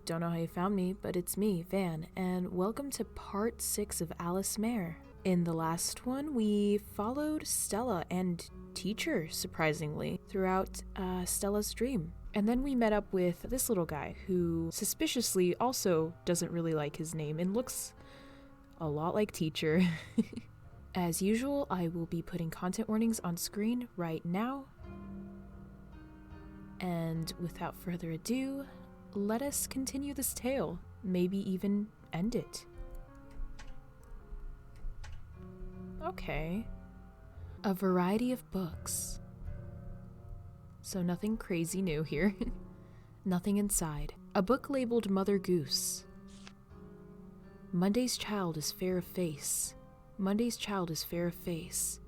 don't know how you found me, but it's me, Van, and welcome to part 6 of Alicemare. In the last one, we followed Stella and Teacher, surprisingly, throughout Stella's dream. And then we met up with this little guy who suspiciously also doesn't really like his name and looks a lot like Teacher. As usual, I will be putting content warnings on screen right now. And without further ado, let us continue this tale, maybe even end it. Okay. A variety of books. So nothing crazy new here. Nothing inside. A book labeled Mother Goose. Monday's child is fair of face. Monday's child is fair of face.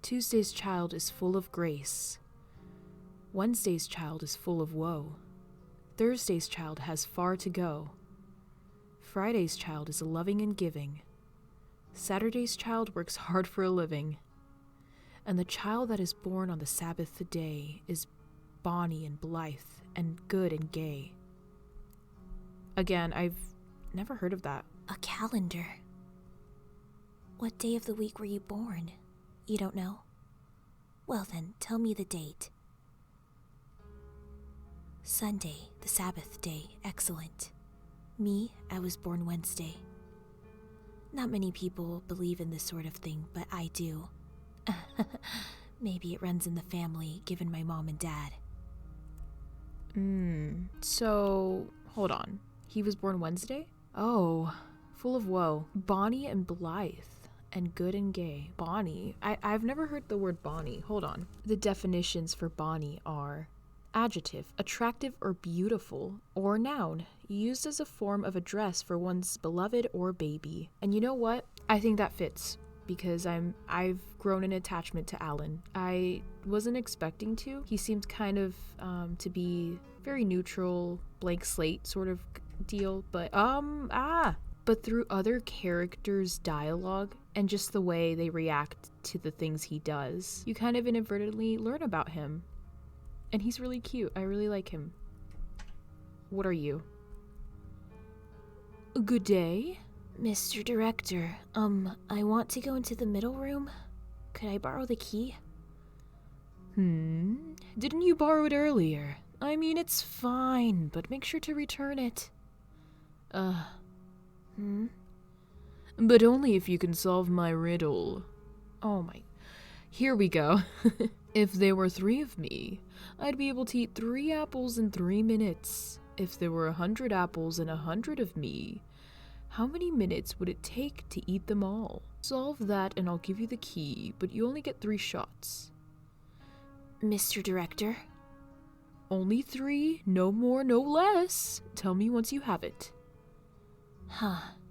Tuesday's child is full of grace. Wednesday's child is full of woe. Thursday's child has far to go. Friday's child is loving and giving. Saturday's child works hard for a living. And the child that is born on the Sabbath day is bonny and blithe and good and gay. Again, I've never heard of that. A calendar. What day of the week were you born? You don't know? Well then, tell me the date. Sunday, the Sabbath day. Excellent. Me, I was born Wednesday. Not many people believe in this sort of thing, but I do. Maybe it runs in the family, given my mom and dad. So, hold on. He was born Wednesday? Oh, full of woe. Bonny and blithe. And good and gay. Bonny. I've never heard the word bonny. Hold on. The definitions for bonny are adjective, attractive or beautiful, or noun, used as a form of address for one's beloved or baby. And you know what? I think that fits, because I've grown an attachment to Alan. I wasn't expecting to. He seemed kind of to be very neutral, blank slate sort of deal, but But through other characters' dialogue and just the way they react to the things he does, you kind of inadvertently learn about him. And he's really cute. I really like him. What are you? Good day. Mr. Director, I want to go into the middle room. Could I borrow the key? Didn't you borrow it earlier? I mean, it's fine, but make sure to return it. But only if you can solve my riddle. Oh my. Here we go. If there were 3 of me, I'd be able to eat 3 apples in 3 minutes. If there were 100 apples and 100 of me, how many minutes would it take to eat them all? Solve that and I'll give you the key, but you only get 3 shots. Mr. Director? Only 3, no more, no less. Tell me once you have it.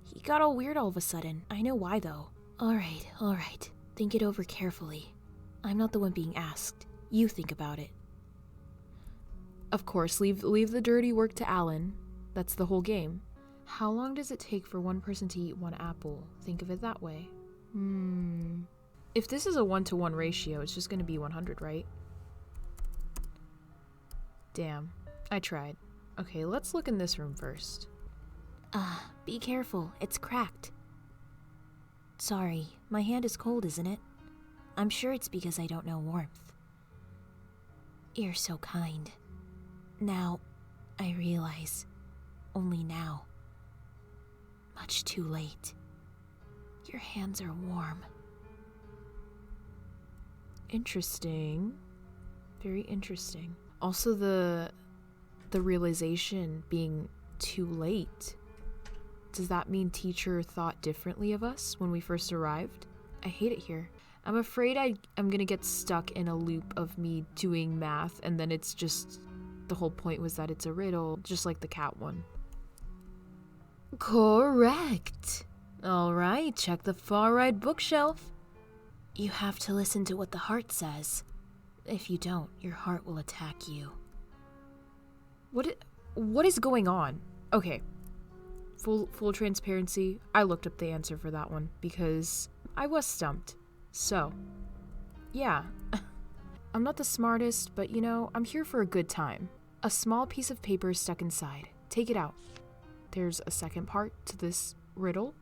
He got all weird all of a sudden. I know why, though. All right. Think it over carefully. I'm not the one being asked. You think about it. Of course, leave the dirty work to Alan. That's the whole game. How long does it take for one person to eat 1 apple? Think of it that way. If this is a 1-to-1 ratio, it's just going to be 100, right? Damn. I tried. Okay, let's look in this room first. Be careful. It's cracked. Sorry, my hand is cold, isn't it? I'm sure it's because I don't know warmth. You're so kind. Now, I realize. Only now. Much too late. Your hands are warm. Interesting. Very interesting. Also, the realization being too late. Does that mean Teacher thought differently of us when we first arrived? I hate it here. I'm afraid I'm gonna get stuck in a loop of me doing math, and then it's just, the whole point was that it's a riddle, just like the cat one. Correct. All right, check the far right bookshelf. You have to listen to what the heart says. If you don't, your heart will attack you. What is going on? Okay. Full transparency, I looked up the answer for that one because I was stumped. So, yeah. I'm not the smartest, but you know, I'm here for a good time. A small piece of paper is stuck inside. Take it out. There's a second part to this riddle.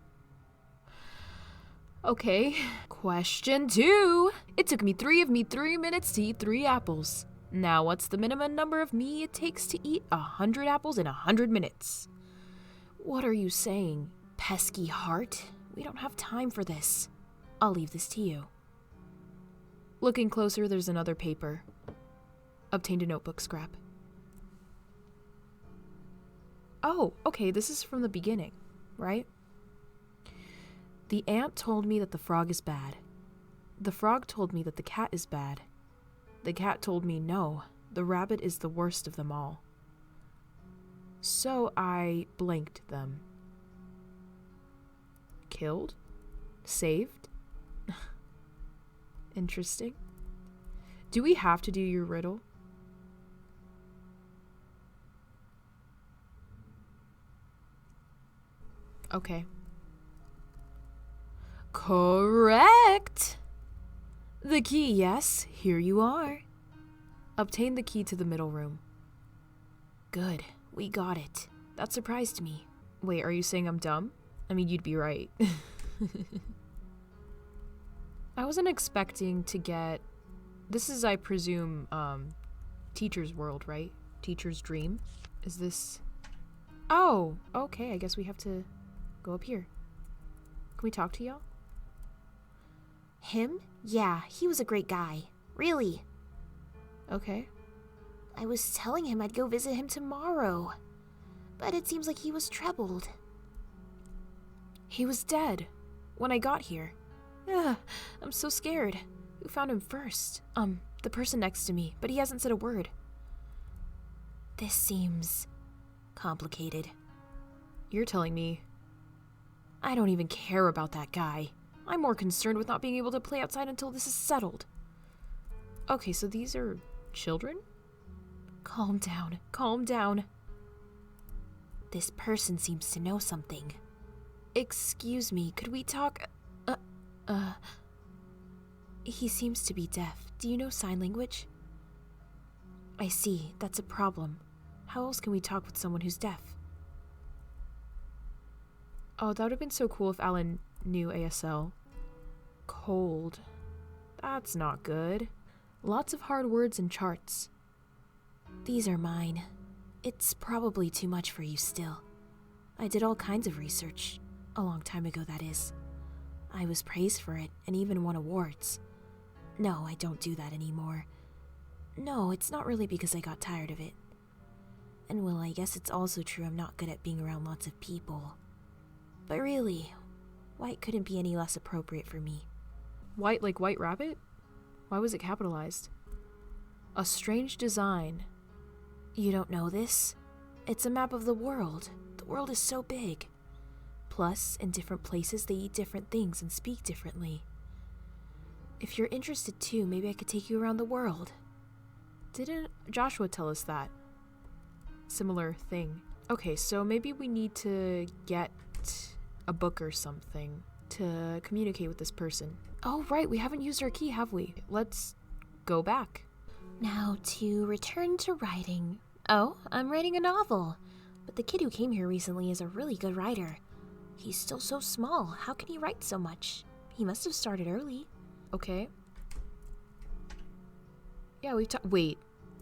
Okay. Question 2. It took me 3 minutes to eat 3 apples. Now what's the minimum number of me it takes to eat 100 apples in 100 minutes? What are you saying, pesky heart? We don't have time for this. I'll leave this to you. Looking closer, there's another paper. Obtained a notebook scrap. Oh, okay, this is from the beginning, right? The ant told me that the frog is bad. The frog told me that the cat is bad. The cat told me no, the rabbit is the worst of them all. So I blanked them. Killed? Saved? Interesting. Do we have to do your riddle? Okay. Correct! The key, yes, here you are. Obtain the key to the middle room. Good, we got it. That surprised me. Wait, are you saying I'm dumb? I mean, you'd be right. I wasn't expecting to get... This is, I presume, Teacher's World, right? Teacher's Dream? Is this... Oh, okay, I guess we have to go up here. Can we talk to y'all? Him? Yeah, he was a great guy. Really. Okay. I was telling him I'd go visit him tomorrow. But it seems like he was troubled. He was dead when I got here. Ugh, I'm so scared. Who found him first? The person next to me, but he hasn't said a word. This seems complicated. You're telling me? I don't even care about that guy. I'm more concerned with not being able to play outside until this is settled. Okay, so these are children? Calm down, calm down. This person seems to know something. Excuse me, could we talk? He seems to be deaf. Do you know sign language? I see, that's a problem. How else can we talk with someone who's deaf? Oh, that would have been so cool if Alan knew ASL. Cold. That's not good. Lots of hard words and charts. These are mine. It's probably too much for you still. I did all kinds of research. A long time ago, that is. I was praised for it and even won awards. No, I don't do that anymore. No, it's not really because I got tired of it. And well, I guess it's also true I'm not good at being around lots of people. But really, white couldn't be any less appropriate for me. White like White Rabbit? Why was it capitalized? A strange design. You don't know this? It's a map of the world. The world is so big. Plus, in different places they eat different things and speak differently. If you're interested too, maybe I could take you around the world. Didn't Joshua tell us that? Similar thing. Okay, so maybe we need to get a book or something to communicate with this person. Oh, right, we haven't used our key, have we? Let's go back. Now, to return to writing. Oh, I'm writing a novel. But the kid who came here recently is a really good writer. He's still so small. How can he write so much? He must have started early. Okay. Yeah, wait,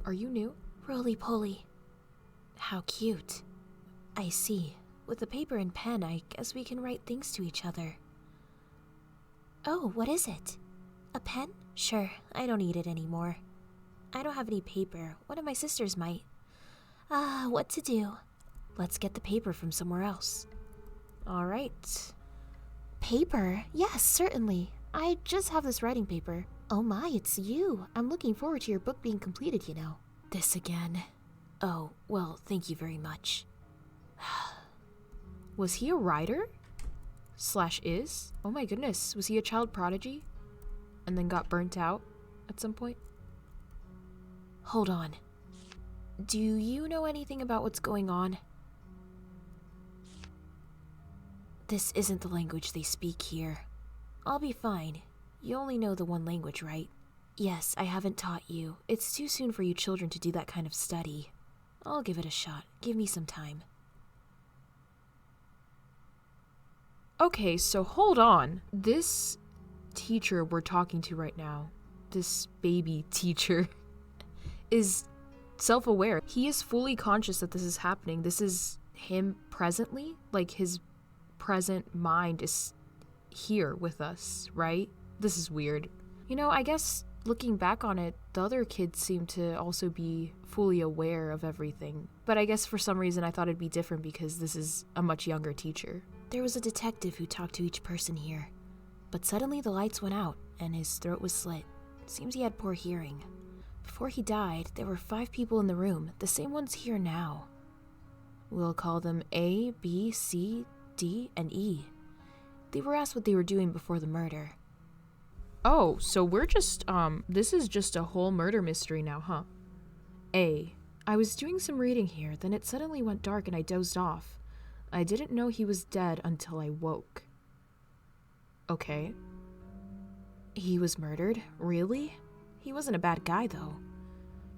are you new? Roly-poly. How cute. I see. With the paper and pen, I guess we can write things to each other. Oh, what is it? A pen? Sure, I don't need it anymore. I don't have any paper. One of my sisters might. What to do? Let's get the paper from somewhere else. All right. Paper? Yes, certainly. I just have this writing paper. Oh my, it's you. I'm looking forward to your book being completed, you know. This again. Oh, well, thank you very much. Was he a writer? / is? Oh my goodness, was he a child prodigy? And then got burnt out at some point? Hold on. Do you know anything about what's going on? This isn't the language they speak here. I'll be fine. You only know the one language, right? Yes, I haven't taught you. It's too soon for you children to do that kind of study. I'll give it a shot. Give me some time. Okay, so hold on. This teacher we're talking to right now, this baby teacher, is self-aware. He is fully conscious that this is happening. This is him presently. Like, his present mind is here with us, right? This is weird. You know, I guess looking back on it, the other kids seem to also be fully aware of everything. But I guess for some reason I thought it'd be different because this is a much younger teacher. There was a detective who talked to each person here, but suddenly the lights went out and his throat was slit. Seems he had poor hearing. Before he died, there were 5 people in the room, the same ones here now. We'll call them A, B, C, D, and E. They were asked what they were doing before the murder. Oh, so we're just, this is just a whole murder mystery now, huh? A. I was doing some reading here, then it suddenly went dark and I dozed off. I didn't know he was dead until I woke. Okay. He was murdered? Really? He wasn't a bad guy, though.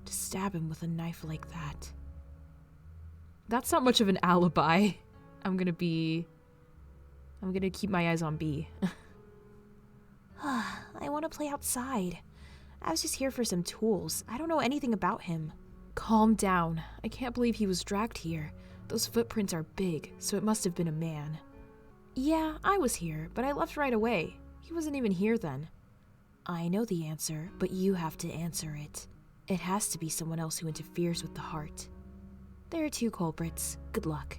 To stab him with a knife like that. That's not much of an alibi. I'm gonna keep my eyes on B. I want to play outside. I was just here for some tools. I don't know anything about him. Calm down. I can't believe he was dragged here. Those footprints are big, so it must have been a man. Yeah, I was here, but I left right away. He wasn't even here then. I know the answer, but you have to answer it. It has to be someone else who interferes with the heart. There are 2 culprits. Good luck.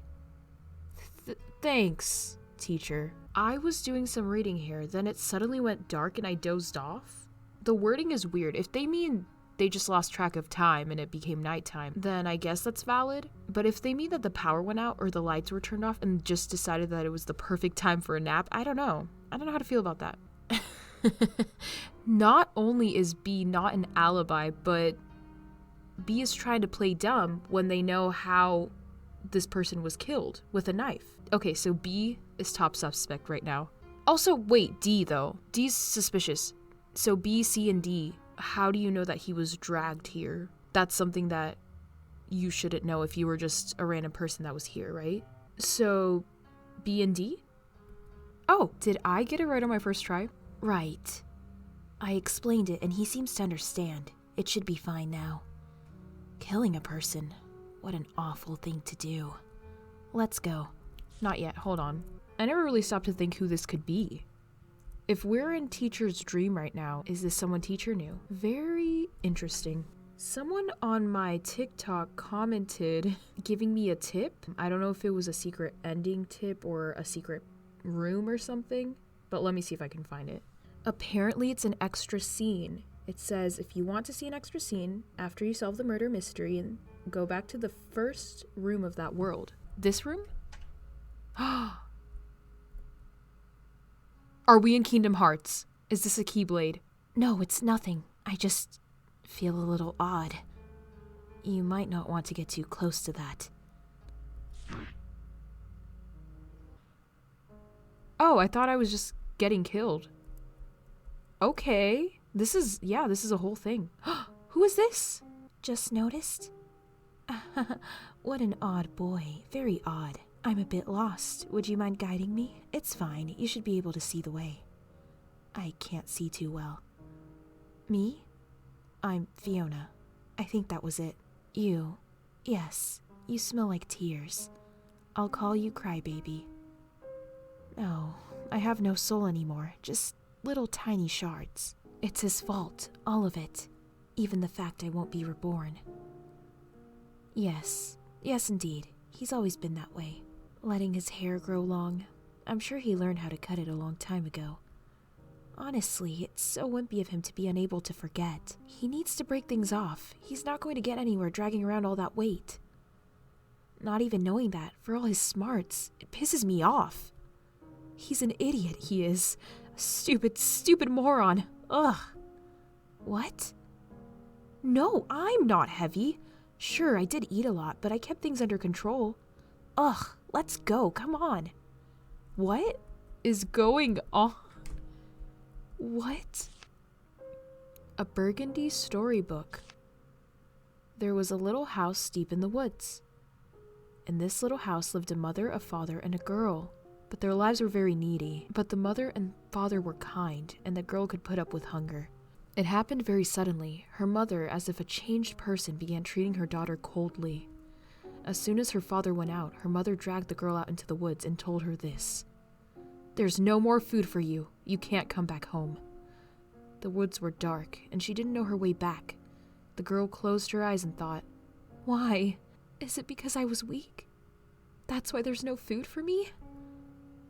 Thanks, teacher. I was doing some reading here, then it suddenly went dark and I dozed off. The wording is weird. If they mean they just lost track of time and it became nighttime, then I guess that's valid. But if they mean that the power went out or the lights were turned off and just decided that it was the perfect time for a nap, I don't know. I don't know how to feel about that. Not only is B not an alibi, but B is trying to play dumb when they know how this person was killed with a knife. Okay, so B is top suspect right now. Also, wait, D though. D's suspicious. So B, C, and D, how do you know that he was dragged here? That's something that you shouldn't know if you were just a random person that was here, right? So B and D? Oh, did I get it right on my first try? Right. I explained it and he seems to understand. It should be fine now. Killing a person. What an awful thing to do. Let's go. Not yet, hold on. I never really stopped to think who this could be. If we're in teacher's dream right now, is this someone teacher knew? Very interesting. Someone on my TikTok commented giving me a tip. I don't know if it was a secret ending tip or a secret room or something, but let me see if I can find it. Apparently it's an extra scene. It says, if you want to see an extra scene after you solve the murder mystery, and go back to the first room of that world. This room? Are we in Kingdom Hearts? Is this a Keyblade? No, it's nothing. I just feel a little odd. You might not want to get too close to that. Oh, I thought I was just getting killed. Okay. This is a whole thing. Who is this? Just noticed? What an odd boy. Very odd. I'm a bit lost. Would you mind guiding me? It's fine. You should be able to see the way. I can't see too well. Me? I'm Fiona. I think that was it. You? Yes. You smell like tears. I'll call you Crybaby. No, I have no soul anymore. Just little tiny shards. It's his fault. All of it. Even the fact I won't be reborn. Yes. Yes, indeed. He's always been that way. Letting his hair grow long. I'm sure he learned how to cut it a long time ago. Honestly, it's so wimpy of him to be unable to forget. He needs to break things off. He's not going to get anywhere dragging around all that weight. Not even knowing that, for all his smarts, it pisses me off. He's an idiot, he is. A stupid, stupid moron. Ugh. What? No, I'm not heavy. Sure, I did eat a lot, but I kept things under control. Ugh, let's go, come on. What is going on? What? A burgundy storybook. There was a little house deep in the woods. In this little house lived a mother, a father, and a girl. but their lives were very needy. But the mother and father were kind, and the girl could put up with hunger. It happened very suddenly. Her mother, as if a changed person, began treating her daughter coldly. As soon as her father went out, her mother dragged the girl out into the woods and told her this: "There's no more food for you. You can't come back home." The woods were dark, and she didn't know her way back. The girl closed her eyes and thought, "Why? Is it because I was weak? That's why there's no food for me?"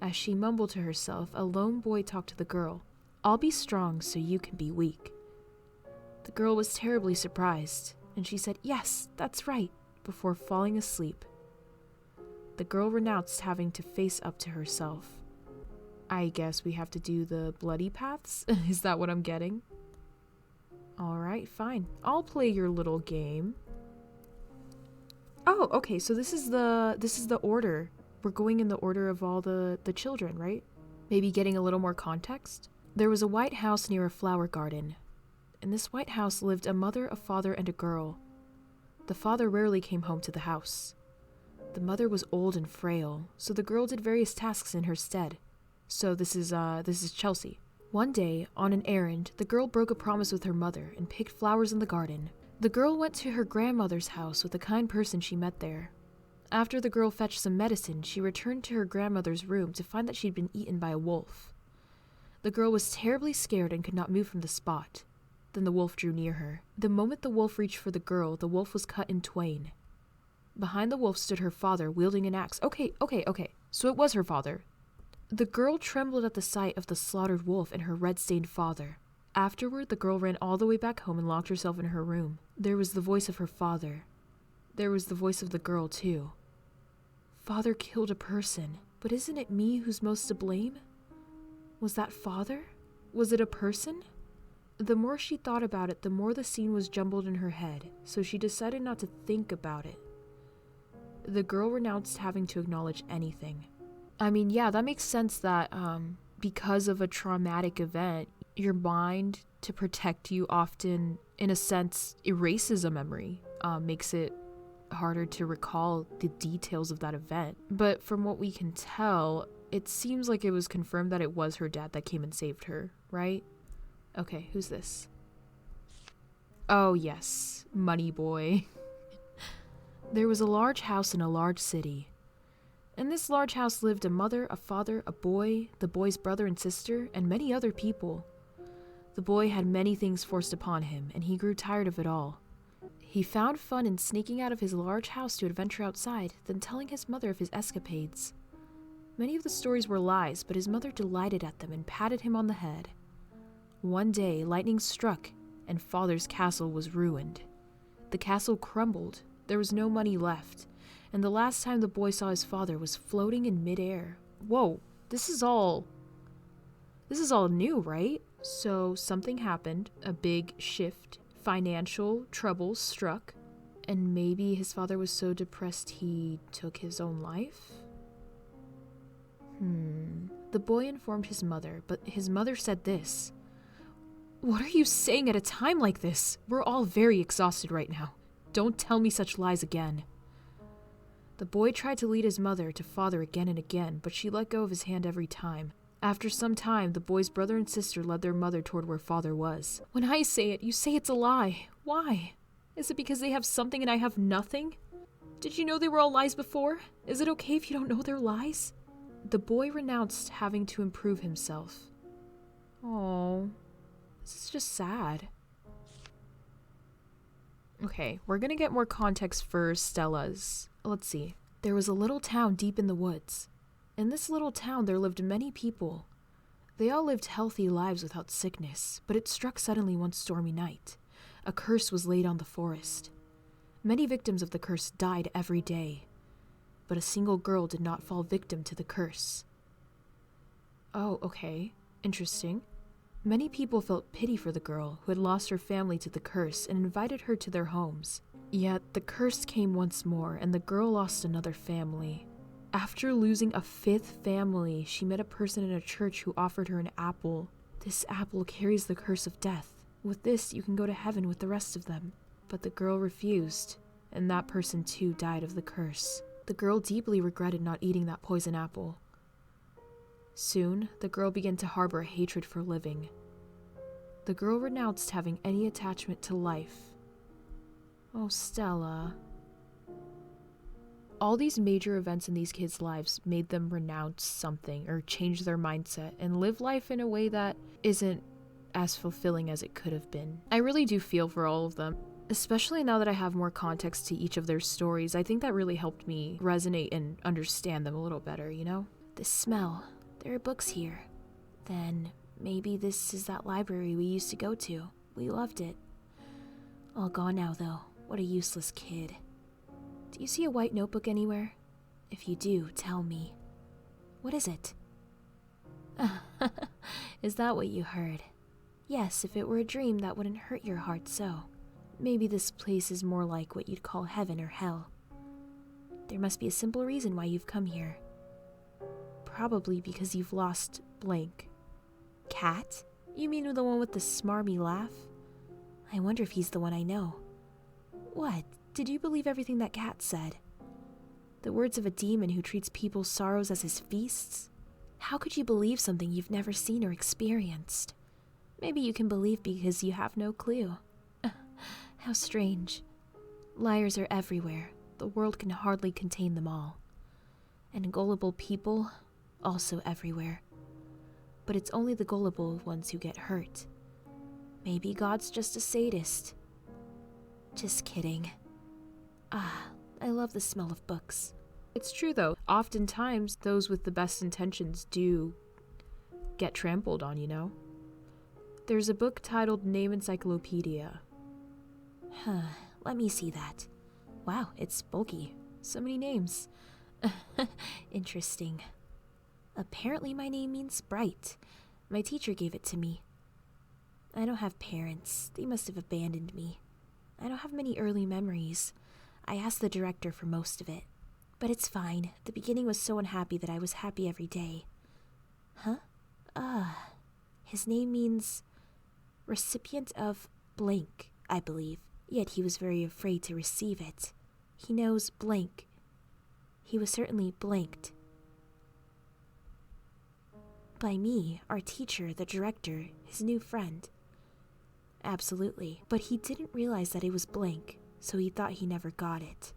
As she mumbled to herself, a lone boy talked to the girl. "I'll be strong so you can be weak." The girl was terribly surprised, and she said, "Yes, that's right," before falling asleep. The girl renounced having to face up to herself. I guess we have to do the bloody paths? Is that what I'm getting? Alright, fine. I'll play your little game. Oh, okay, so this is the order. We're going in the order of all the children, right? Maybe getting a little more context? There was a white house near a flower garden. In this white house lived a mother, a father, and a girl. The father rarely came home to the house. The mother was old and frail, so the girl did various tasks in her stead. So this is Chelsy. One day, on an errand, the girl broke a promise with her mother and picked flowers in the garden. The girl went to her grandmother's house with a kind person she met there. After the girl fetched some medicine, she returned to her grandmother's room to find that she'd been eaten by a wolf. The girl was terribly scared and could not move from the spot. Then the wolf drew near her. The moment the wolf reached for the girl, the wolf was cut in twain. Behind the wolf stood her father, wielding an axe. Okay. So it was her father. The girl trembled at the sight of the slaughtered wolf and her red-stained father. Afterward, the girl ran all the way back home and locked herself in her room. There was the voice of her father. There was the voice of the girl, too. Father killed a person, but isn't it me who's most to blame? Was that father? Was it a person? The more she thought about it, the more the scene was jumbled in her head, so she decided not to think about it. The girl renounced having to acknowledge anything. I mean, yeah, that makes sense that because of a traumatic event, your mind, to protect you, often, in a sense, erases a memory, makes it harder to recall the details of that event. But from what we can tell, it seems like it was confirmed that it was her dad that came and saved her, right? Okay, who's this? Oh yes, Money Boy. There was a large house in a large city. In this large house lived a mother, a father, a boy, the boy's brother and sister, and many other people. The boy had many things forced upon him, and he grew tired of it all. He found fun in sneaking out of his large house to adventure outside, then telling his mother of his escapades. Many of the stories were lies, but his mother delighted at them and patted him on the head. One day, lightning struck, and father's castle was ruined. The castle crumbled, there was no money left, and the last time the boy saw his father was floating in midair. Whoa, this is all new, right? So something happened, a big shift, financial troubles struck, and maybe his father was so depressed he took his own life? The boy informed his mother, but his mother said this: "What are you saying at a time like this? We're all very exhausted right now. Don't tell me such lies again." The boy tried to lead his mother to father again and again, but she let go of his hand every time. After some time, the boy's brother and sister led their mother toward where father was. "When I say it, you say it's a lie. Why? Is it because they have something and I have nothing? Did you know they were all lies before? Is it okay if you don't know they're lies?" The boy renounced having to improve himself. Oh, this is just sad. Okay, we're gonna get more context for Stella's. Let's see. There was a little town deep in the woods. In this little town there lived many people. They all lived healthy lives without sickness, but it struck suddenly one stormy night. A curse was laid on the forest. Many victims of the curse died every day, but a single girl did not fall victim to the curse. Oh, okay. Interesting. Many people felt pity for the girl who had lost her family to the curse and invited her to their homes. Yet the curse came once more and the girl lost another family. After losing a fifth family, she met a person in a church who offered her an apple. This apple carries the curse of death. With this, you can go to heaven with the rest of them. But the girl refused, and that person too died of the curse. The girl deeply regretted not eating that poison apple. Soon, the girl began to harbor a hatred for living. The girl renounced having any attachment to life. Oh, Stella. All these major events in these kids' lives made them renounce something or change their mindset and live life in a way that isn't as fulfilling as it could have been. I really do feel for all of them, especially now that I have more context to each of their stories. I think that really helped me resonate and understand them a little better, you know? The smell. There are books here. Then maybe this is that library we used to go to. We loved it. All gone now, though. What a useless kid. Do you see a white notebook anywhere? If you do, tell me. What is it? Is that what you heard? Yes, if it were a dream, that wouldn't hurt your heart so. Maybe this place is more like what you'd call heaven or hell. There must be a simple reason why you've come here. Probably because you've lost blank. Cat? You mean the one with the smarmy laugh? I wonder if he's the one I know. What? Did you believe everything that Cat said? The words of a demon who treats people's sorrows as his feasts? How could you believe something you've never seen or experienced? Maybe you can believe because you have no clue. How strange. Liars are everywhere. The world can hardly contain them all. And gullible people, also everywhere. But it's only the gullible ones who get hurt. Maybe God's just a sadist. Just kidding. I love the smell of books. It's true though, oftentimes those with the best intentions do get trampled on, you know? There's a book titled Name Encyclopedia. Let me see that. Wow, it's bulky. So many names. Interesting. Apparently my name means bright. My teacher gave it to me. I don't have parents. They must have abandoned me. I don't have many early memories. I asked the director for most of it. But it's fine. The beginning was so unhappy that I was happy every day. Huh? His name means recipient of blank, I believe. Yet he was very afraid to receive it. He knows blank. He was certainly blanked. By me, our teacher, the director, his new friend. Absolutely. But he didn't realize that it was blank, so he thought he never got it.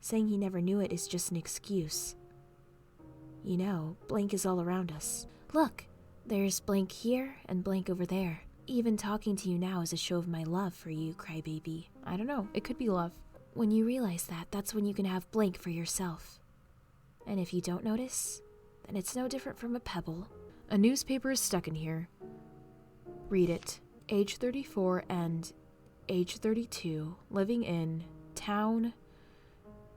Saying he never knew it is just an excuse. You know, blank is all around us. Look, there's blank here and blank over there. Even talking to you now is a show of my love for you, crybaby. I don't know, it could be love. When you realize that, that's when you can have blank for yourself. And if you don't notice, then it's no different from a pebble. A newspaper is stuck in here. Read it. Age 34 and age 32, living in town,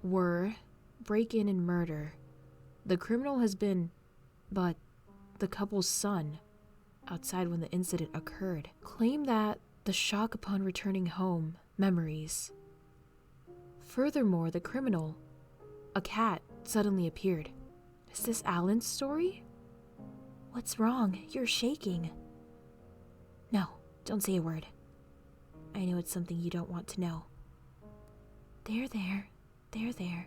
were break-in and murder. The criminal has been, but the couple's son, outside when the incident occurred, claimed that the shock upon returning home, memories. Furthermore, the criminal, a cat, suddenly appeared. Is this Alan's story? What's wrong? You're shaking. No, don't say a word. I know it's something you don't want to know. There.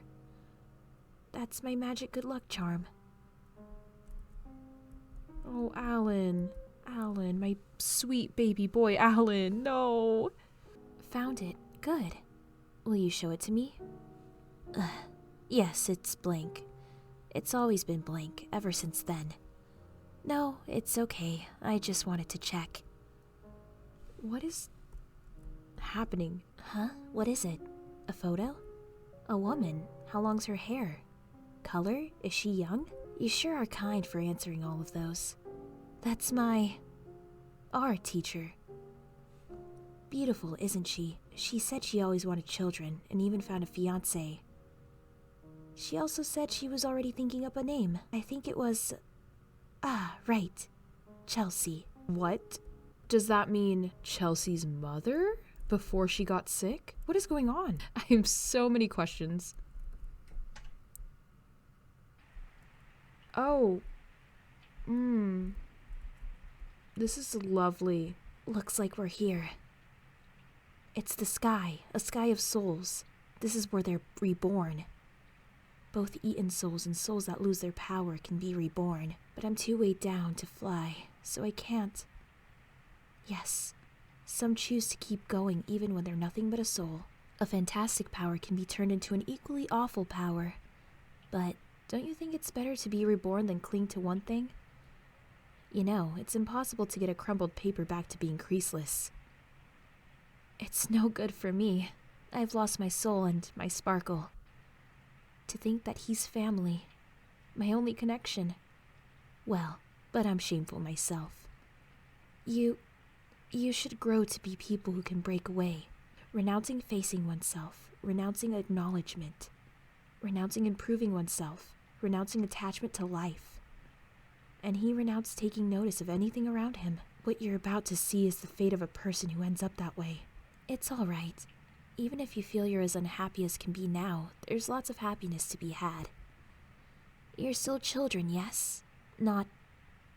That's my magic good luck charm. Oh, Alan, my sweet baby boy, Alan, no. Found it. Good. Will you show it to me? Yes, it's blank. It's always been blank, ever since then. No, it's okay. I just wanted to check. What is happening? Huh? What is it? A photo? A woman. How long's her hair? Color? Is she young? You sure are kind for answering all of those. That's my art teacher. Beautiful, isn't she? She said she always wanted children and even found a fiancé. She also said she was already thinking up a name. I think it was... right. Chelsy. What? Does that mean Chelsy's mother? Before she got sick? What is going on? I have so many questions. Oh. This is lovely. Looks like we're here. It's the sky, a sky of souls. This is where they're reborn. Both eaten souls and souls that lose their power can be reborn, but I'm too weighed down to fly, so I can't. Yes, some choose to keep going even when they're nothing but a soul. A fantastic power can be turned into an equally awful power, but don't you think it's better to be reborn than cling to one thing? You know, it's impossible to get a crumbled paper back to being creaseless. It's no good for me. I've lost my soul and my sparkle. To think that he's family, my only connection. Well, but I'm shameful myself. You should grow to be people who can break away, renouncing facing oneself, renouncing acknowledgement, renouncing improving oneself, renouncing attachment to life. And he renounced taking notice of anything around him. What you're about to see is the fate of a person who ends up that way. It's all right. Even if you feel you're as unhappy as can be now, there's lots of happiness to be had. You're still children, yes? Not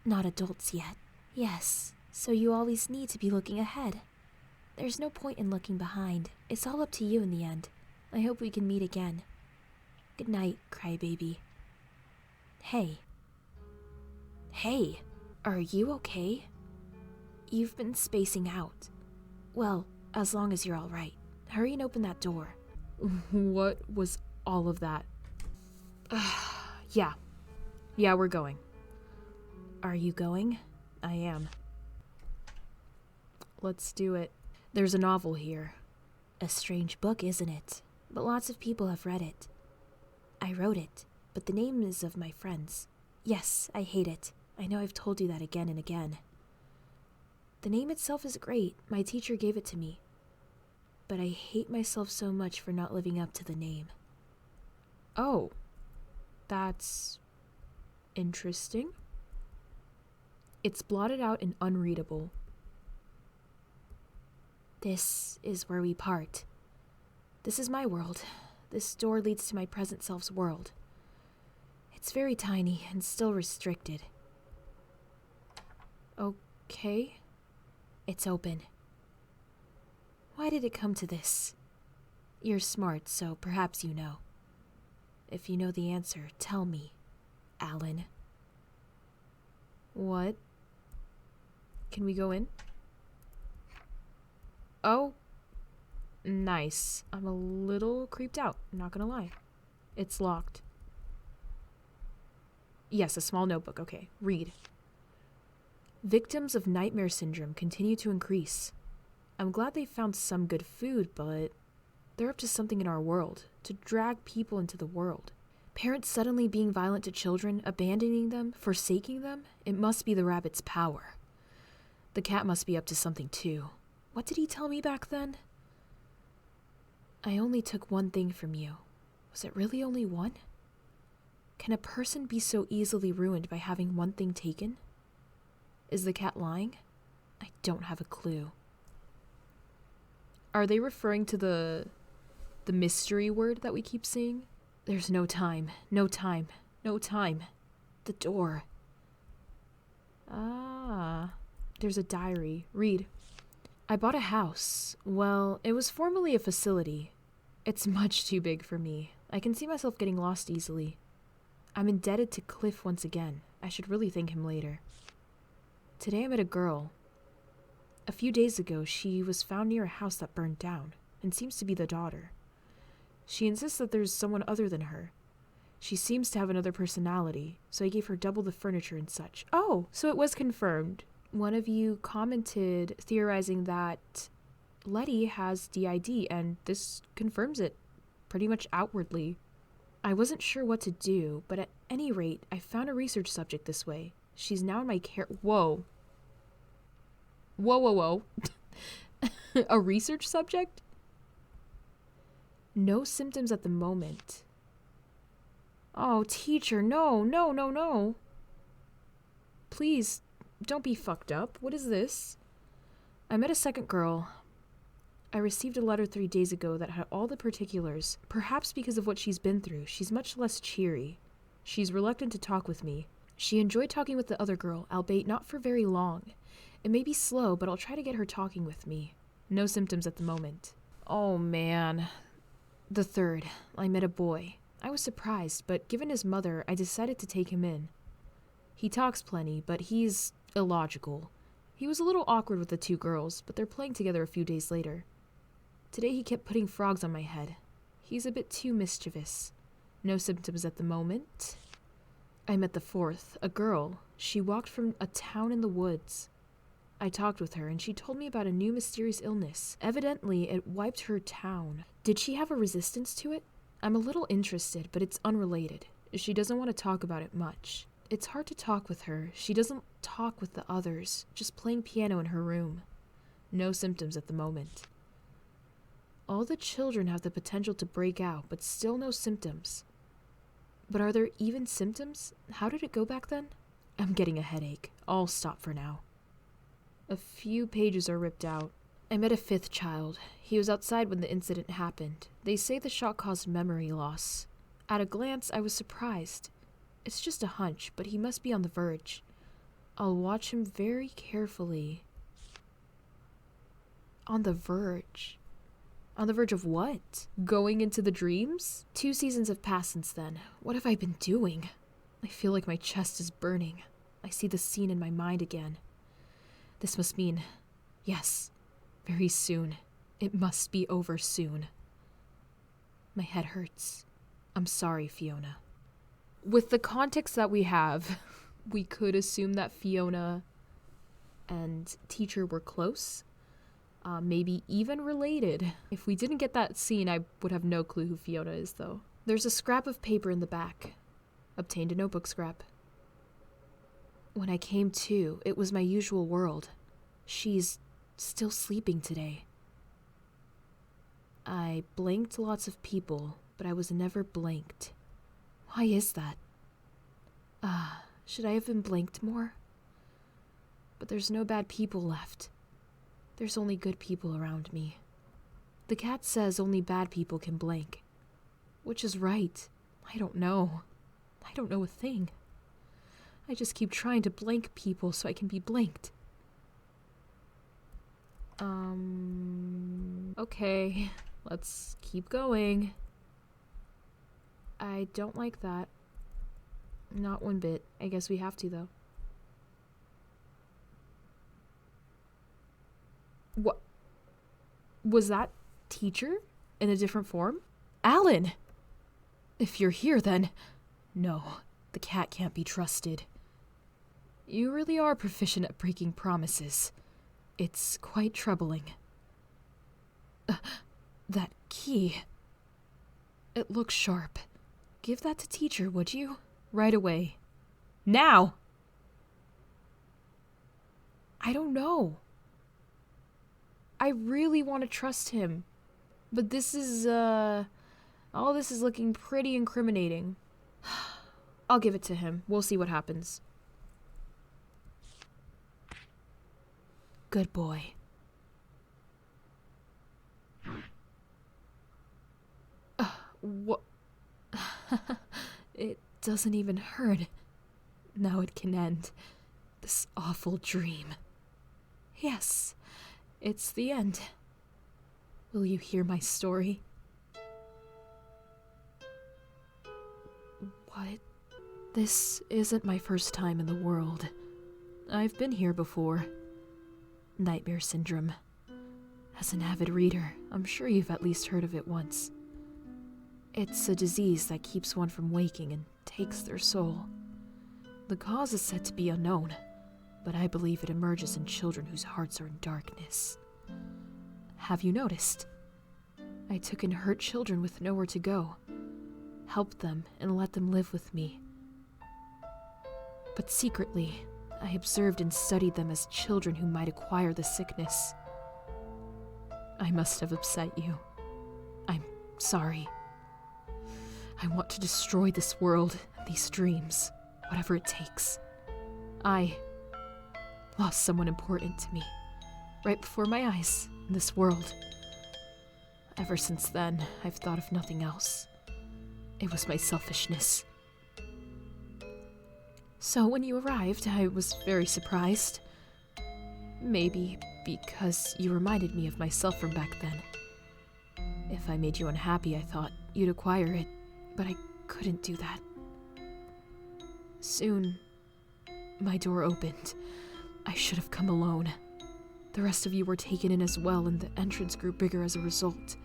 adults yet. Yes, so you always need to be looking ahead. There's no point in looking behind. It's all up to you in the end. I hope we can meet again. Good night, crybaby. Hey. Hey, are you okay? You've been spacing out. Well, as long as you're all right. Hurry and open that door. What was all of that? Yeah, we're going. Are you going? I am. Let's do it. There's a novel here. A strange book, isn't it? But lots of people have read it. I wrote it, but the name is of my friends. Yes, I hate it. I know I've told you that again and again. The name itself is great. My teacher gave it to me. But I hate myself so much for not living up to the name. Oh, that's interesting. It's blotted out and unreadable. This is where we part. This is my world. This door leads to my present self's world. It's very tiny and still restricted. Okay. It's open. Why did it come to this? You're smart, so perhaps you know. If you know the answer, tell me, Alan. What? Can we go in? Oh, nice. I'm a little creeped out, not gonna lie. It's locked. Yes, a small notebook. Okay, read. Victims of nightmare syndrome continue to increase. I'm glad they found some good food, but they're up to something in our world, to drag people into the world. Parents suddenly being violent to children, abandoning them, forsaking them, it must be the rabbit's power. The cat must be up to something too. What did he tell me back then? I only took one thing from you. Was it really only one? Can a person be so easily ruined by having one thing taken? Is the cat lying? I don't have a clue. Are they referring to the mystery word that we keep seeing? There's no time. No time. No time. The door. Ah. There's a diary. Read. I bought a house. Well, it was formerly a facility. It's much too big for me. I can see myself getting lost easily. I'm indebted to Cliff once again. I should really thank him later. Today I met a girl. A few days ago, she was found near a house that burned down, and seems to be the daughter. She insists that there's someone other than her. She seems to have another personality, so I gave her double the furniture and such. Oh, so it was confirmed. One of you commented, theorizing that Letty has DID, and this confirms it, pretty much outwardly. I wasn't sure what to do, but at any rate, I found a research subject this way. She's now in my care— Whoa. Whoa. A research subject? No symptoms at the moment. Oh, teacher, no. Please, don't be fucked up. What is this? I met a second girl. I received a letter 3 days ago that had all the particulars. Perhaps because of what she's been through, she's much less cheery. She's reluctant to talk with me. She enjoyed talking with the other girl, albeit not for very long. It may be slow, but I'll try to get her talking with me. No symptoms at the moment. Oh, man. The third, I met a boy. I was surprised, but given his mother, I decided to take him in. He talks plenty, but he's illogical. He was a little awkward with the two girls, but they're playing together a few days later. Today he kept putting frogs on my head. He's a bit too mischievous. No symptoms at the moment. I met the fourth, a girl. She walked from a town in the woods. I talked with her, and she told me about a new mysterious illness. Evidently, it wiped her town. Did she have a resistance to it? I'm a little interested, but it's unrelated. She doesn't want to talk about it much. It's hard to talk with her. She doesn't talk with the others, just playing piano in her room. No symptoms at the moment. All the children have the potential to break out, but still no symptoms. But are there even symptoms? How did it go back then? I'm getting a headache. I'll stop for now. A few pages are ripped out. I met a fifth child. He was outside when the incident happened. They say the shock caused memory loss. At a glance, I was surprised. It's just a hunch, but he must be on the verge. I'll watch him very carefully. On the verge? On the verge of what? Going into the dreams? 2 seasons have passed since then. What have I been doing? I feel like my chest is burning. I see the scene in my mind again. This must mean, yes, very soon. It must be over soon. My head hurts. I'm sorry, Fiona. With the context that we have, we could assume that Fiona and teacher were close. Maybe even related. If we didn't get that scene, I would have no clue who Fiona is, though. There's a scrap of paper in the back. Obtained a notebook scrap. When I came to, it was my usual world. She's still sleeping today. I blanked lots of people, but I was never blanked. Why is that? Should I have been blanked more? But there's no bad people left. There's only good people around me. The cat says only bad people can blank. Which is right. I don't know. I don't know a thing. I just keep trying to blank people so I can be blanked. Okay. Let's keep going. I don't like that. Not one bit. I guess we have to, though. What? Was that teacher? In a different form? Alan! If you're here, then... No, the cat can't be trusted. You really are proficient at breaking promises. It's quite troubling. That key... It looks sharp. Give that to teacher, would you? Right away. Now! I don't know. I really want to trust him. But this is, all this is looking pretty incriminating. I'll give it to him. We'll see what happens. Good boy. What? It doesn't even hurt. Now it can end. This awful dream. Yes, it's the end. Will you hear my story? What? This isn't my first time in the world. I've been here before. Nightmare syndrome. As an avid reader, I'm sure you've at least heard of it once. It's a disease that keeps one from waking and takes their soul. The cause is said to be unknown, but I believe it emerges in children whose hearts are in darkness. Have you noticed? I took in hurt children with nowhere to go, helped them, and let them live with me. But secretly, I observed and studied them as children who might acquire the sickness. I must have upset you. I'm sorry. I want to destroy this world, these dreams, whatever it takes. I lost someone important to me, right before my eyes, in this world. Ever since then, I've thought of nothing else. It was my selfishness. So when you arrived, I was very surprised. Maybe because you reminded me of myself from back then. If I made you unhappy, I thought you'd acquire it. But I couldn't do that. Soon, my door opened. I should have come alone. The rest of you were taken in as well, and the entrance grew bigger as a result.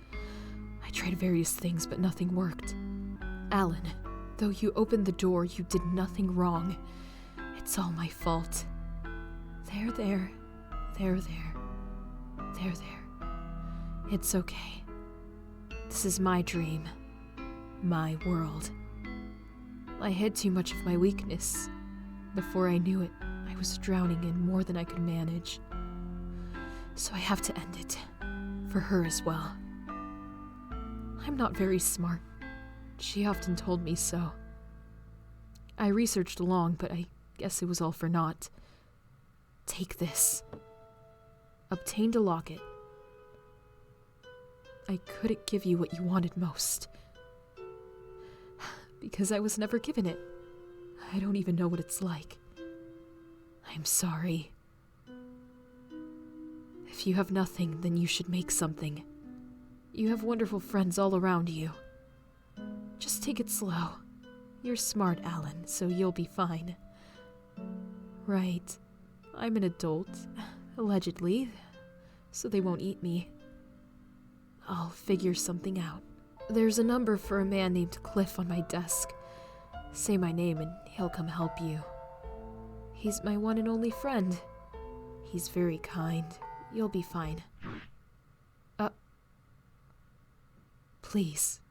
I tried various things, but nothing worked. Alan, though you opened the door, you did nothing wrong. It's all my fault. There. It's okay. This is my dream. My world. I hid too much of my weakness. Before I knew it, I was drowning in more than I could manage. So I have to end it. For her as well. I'm not very smart. She often told me so. I researched along, but I guess it was all for naught. Take this. Obtained a locket. I couldn't give you what you wanted most. Because I was never given it. I don't even know what it's like. I'm sorry. If you have nothing, then you should make something. You have wonderful friends all around you. Just take it slow. You're smart, Alan, so you'll be fine. Right. I'm an adult, allegedly, so they won't eat me. I'll figure something out. There's a number for a man named Cliff on my desk. Say my name and he'll come help you. He's my one and only friend. He's very kind. You'll be fine. Please,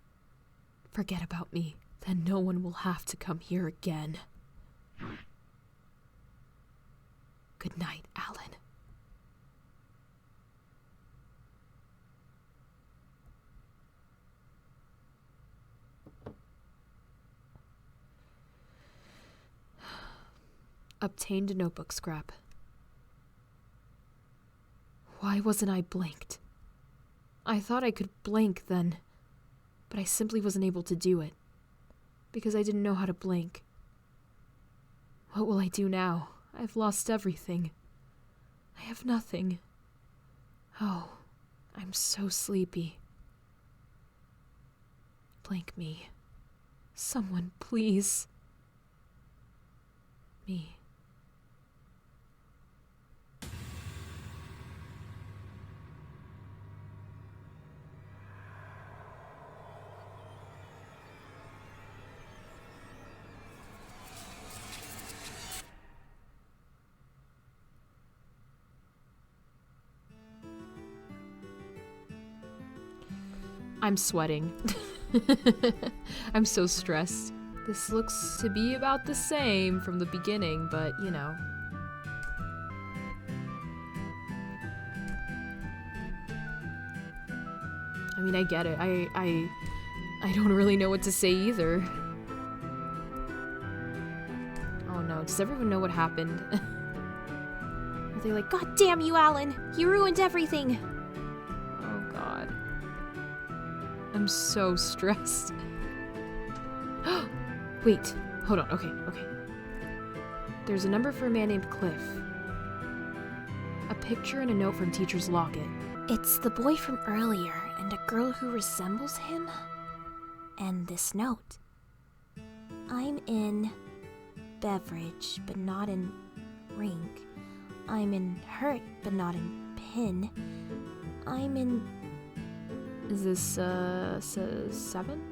forget about me. Then no one will have to come here again. Good night, Alan. Obtained a notebook scrap. Why wasn't I blanked? I thought I could blank then, but I simply wasn't able to do it, because I didn't know how to blank. What will I do now? I've lost everything. I have nothing. Oh, I'm so sleepy. Blank me. Someone, please. Me. I'm sweating. I'm so stressed. This looks to be about the same from the beginning, but you know. I mean, I get it. I don't really know what to say either. Oh no, does everyone know what happened? Are they like, God damn you, Alan! You ruined everything! Oh god. I'm so stressed. Wait, hold on, okay. There's a number for a man named Cliff. A picture and a note from teacher's locket. It's the boy from earlier, and a girl who resembles him. And this note. I'm in beverage, but not in rink. I'm in hurt, but not in pin. I'm in... Is this, 7?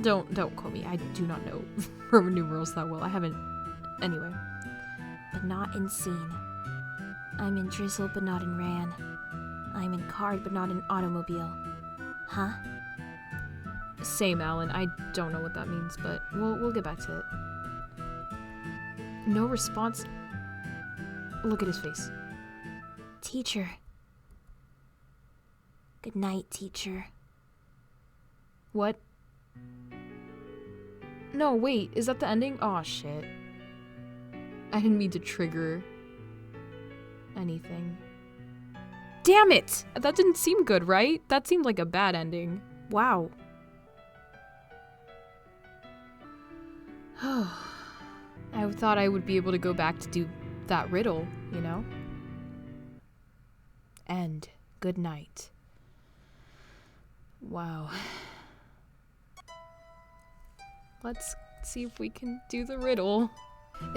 Don't quote me. I do not know Roman numerals that well. I haven't... Anyway. But not in scene. I'm in drizzle, but not in ran. I'm in card, but not in automobile. Huh? Same, Alan. I don't know what that means, but we'll get back to it. No response. Look at his face. Teacher. Good night, teacher. What? No, wait. Is that the ending? Aw, shit. I didn't mean to trigger anything. Damn it! That didn't seem good, right? That seemed like a bad ending. Wow. I thought I would be able to go back to do that riddle, you know? And good night. Wow. Let's see if we can do the riddle.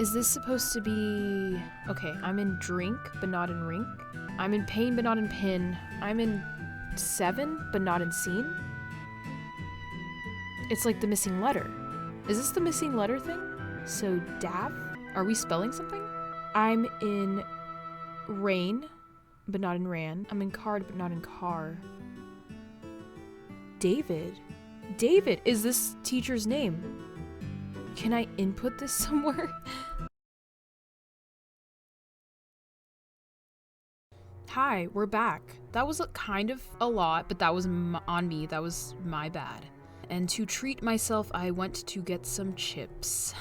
Is this supposed to be... Okay, I'm in drink, but not in rink. I'm in pain, but not in pin. I'm in 7, but not in scene. It's like the missing letter. Is this the missing letter thing? So, Dav? Are we spelling something? I'm in rain, but not in ran. I'm in card, but not in car. David? David is this teacher's name. Can I input this somewhere? Hi, we're back. That was kind of a lot, but that was on me. That was my bad. And to treat myself, I went to get some chips.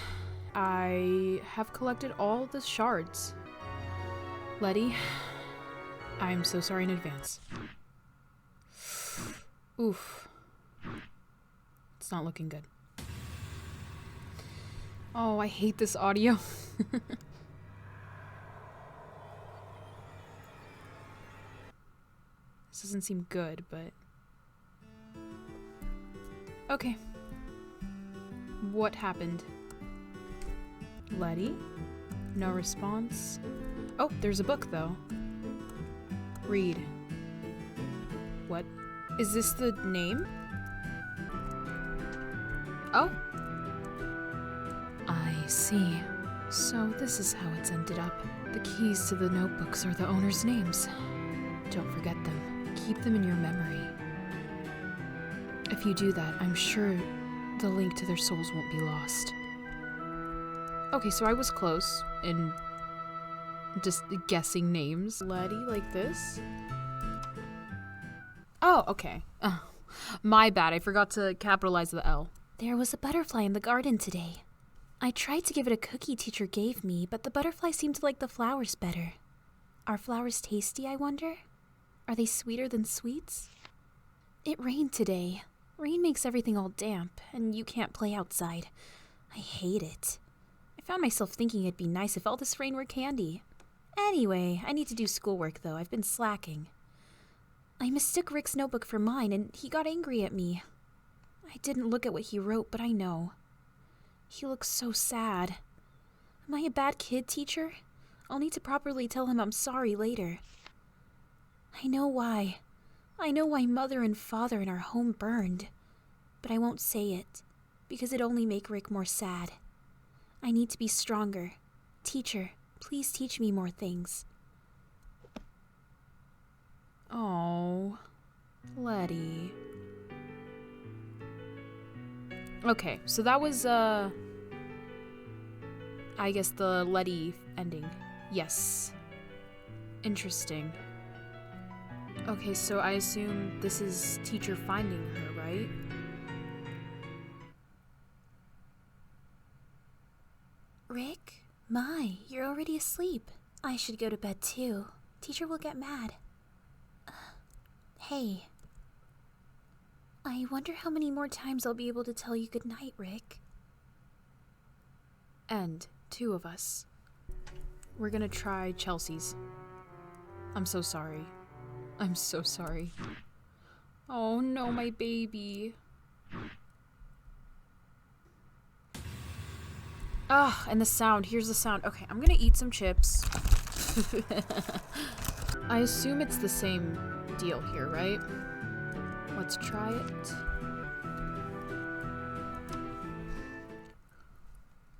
I have collected all the shards. Letty, I'm so sorry in advance. Oof. It's not looking good. Oh, I hate this audio. This doesn't seem good, but... Okay. What happened? Letty? No response. Oh, there's a book, though. Read. What? Is this the name? Oh. I see. So this is how it's ended up. The keys to the notebooks are the owner's names. Don't forget them. Keep them in your memory. If you do that, I'm sure the link to their souls won't be lost. Okay, so I was close in just guessing names. Letty, like this? Oh, okay. Oh, my bad. I forgot to capitalize the L. There was a butterfly in the garden today. I tried to give it a cookie teacher gave me, but the butterfly seemed to like the flowers better. Are flowers tasty, I wonder? Are they sweeter than sweets? It rained today. Rain makes everything all damp, and you can't play outside. I hate it. I found myself thinking it'd be nice if all this rain were candy. Anyway, I need to do schoolwork, though. I've been slacking. I mistook Rick's notebook for mine, and he got angry at me. I didn't look at what he wrote, but I know. He looks so sad. Am I a bad kid, teacher? I'll need to properly tell him I'm sorry later. I know why. I know why Mother and Father in our home burned. But I won't say it, because it'd only make Rick more sad. I need to be stronger. Teacher, please teach me more things. Oh, Letty. Okay, so that was, I guess the Letty ending. Yes. Interesting. Okay, so I assume this is teacher finding her, right? Rick? My, you're already asleep. I should go to bed too. Teacher will get mad. Hey. I wonder how many more times I'll be able to tell you goodnight, Rick. And 2 of us. We're gonna try Chelsy's. I'm so sorry. I'm so sorry. Oh no, my baby. Ah, and the sound. Here's the sound. Okay, I'm gonna eat some chips. I assume it's the same deal here, right? Let's try it.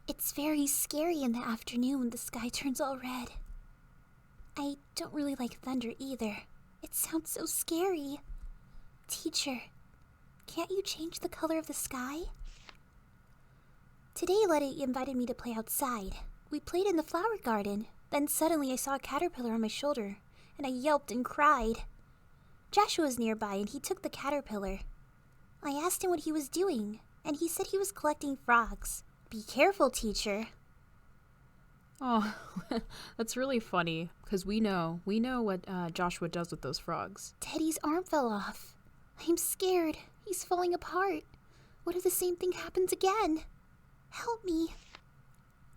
It's very scary in the afternoon when the sky turns all red. I don't really like thunder either. It sounds so scary. Teacher, can't you change the color of the sky? Today, Letty invited me to play outside. We played in the flower garden. Then suddenly I saw a caterpillar on my shoulder, and I yelped and cried. Joshua was nearby, and he took the caterpillar. I asked him what he was doing, and he said he was collecting frogs. Be careful, teacher. Oh, that's really funny, because we know what Joshua does with those frogs. Teddy's arm fell off. I'm scared. He's falling apart. What if the same thing happens again? Help me.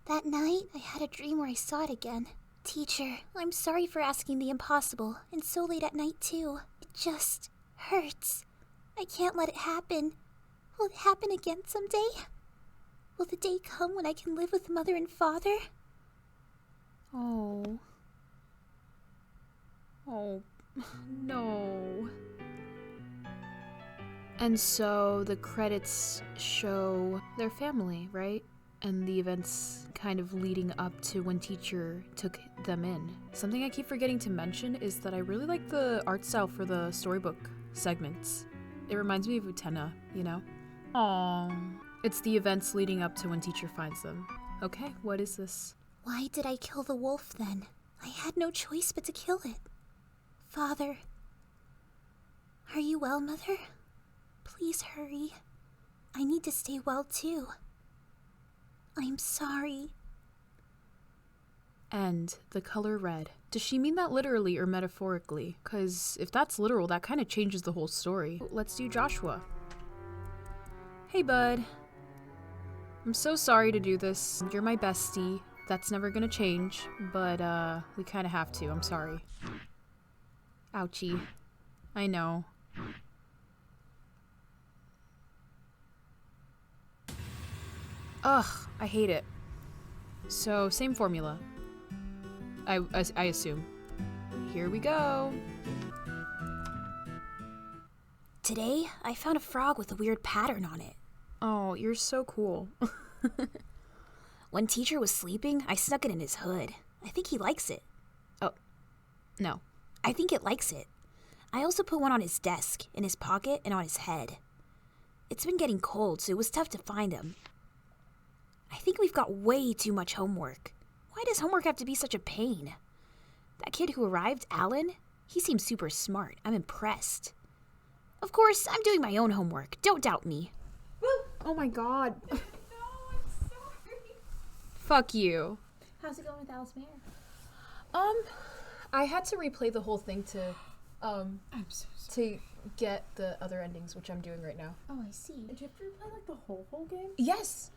That night, I had a dream where I saw it again. Teacher, I'm sorry for asking the impossible, and so late at night too. It just hurts. I can't let it happen. Will it happen again someday? Will the day come when I can live with Mother and Father? Oh. Oh, no. And so the credits show their family, right? And the events kind of leading up to when teacher took them in. Something I keep forgetting to mention is that I really like the art style for the storybook segments. It reminds me of Utena, you know? Aww. It's the events leading up to when teacher finds them. Okay, what is this? Why did I kill the wolf then? I had no choice but to kill it. Father. Are you well, Mother? Please hurry. I need to stay well too. I'm sorry. And the color red. Does she mean that literally or metaphorically? Because if that's literal, that kind of changes the whole story. Let's do Joshua. Hey, bud. I'm so sorry to do this. You're my bestie. That's never gonna change, but we kind of have to. I'm sorry. Ouchie. I know. Ugh, I hate it. So, same formula. I assume. Here we go. Today, I found a frog with a weird pattern on it. Oh, you're so cool. When teacher was sleeping, I snuck it in his hood. I think he likes it. Oh, no. I think it likes it. I also put one on his desk, in his pocket, and on his head. It's been getting cold, so it was tough to find him. I think we've got way too much homework. Why does homework have to be such a pain? That kid who arrived, Alan, he seems super smart. I'm impressed. Of course, I'm doing my own homework. Don't doubt me. Oh my god. No, I'm sorry. Fuck you. How's it going with Alicemare? I had to replay the whole thing to, I'm so sorry. to get the other endings, which I'm doing right now. Oh, I see. Did you have to replay like the whole game? Yes!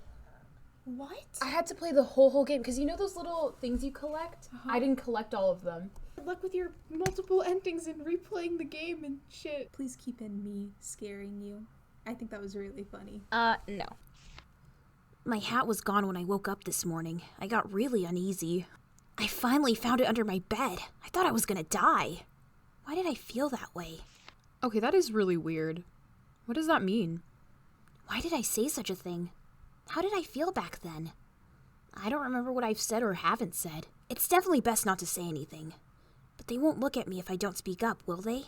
What? I had to play the whole game, because you know those little things you collect? I didn't collect all of them. Good luck with your multiple endings and replaying the game and shit. Please keep in me scaring you. I think that was really funny. No. My hat was gone when I woke up this morning. I got really uneasy. I finally found it under my bed. I thought I was gonna die. Why did I feel that way? Okay, that is really weird. What does that mean? Why did I say such a thing? How did I feel back then? I don't remember what I've said or haven't said. It's definitely best not to say anything. But they won't look at me if I don't speak up, will they?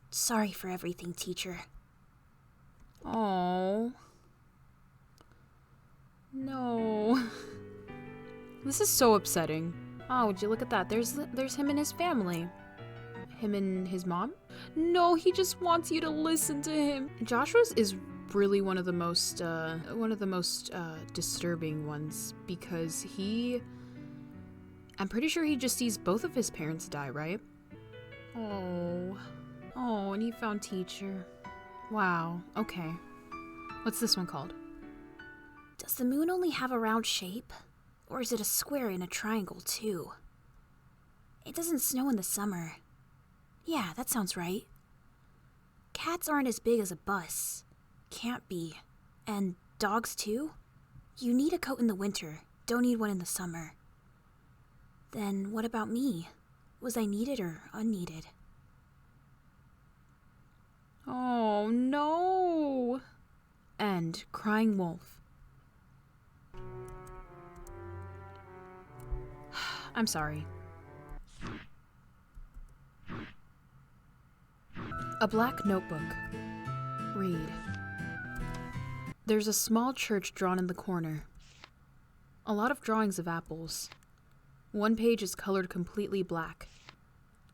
Sorry for everything, teacher. Oh. No. This is so upsetting. Oh, would you look at that? There's him and his family. Him and his mom? No, he just wants you to listen to him. Joshua's is really one of the most disturbing ones because I'm pretty sure he just sees both of his parents die, right? Oh, and he found teacher. Wow, okay. What's this one called? Does the moon only have a round shape? Or is it a square and a triangle, too? It doesn't snow in the summer. Yeah, that sounds right. Cats aren't as big as a bus. Can't be. And dogs, too? You need a coat in the winter. Don't need one in the summer. Then what about me? Was I needed or unneeded? Oh, no. And crying wolf. I'm sorry. A black notebook. Read. There's a small church drawn in the corner. A lot of drawings of apples. One page is colored completely black.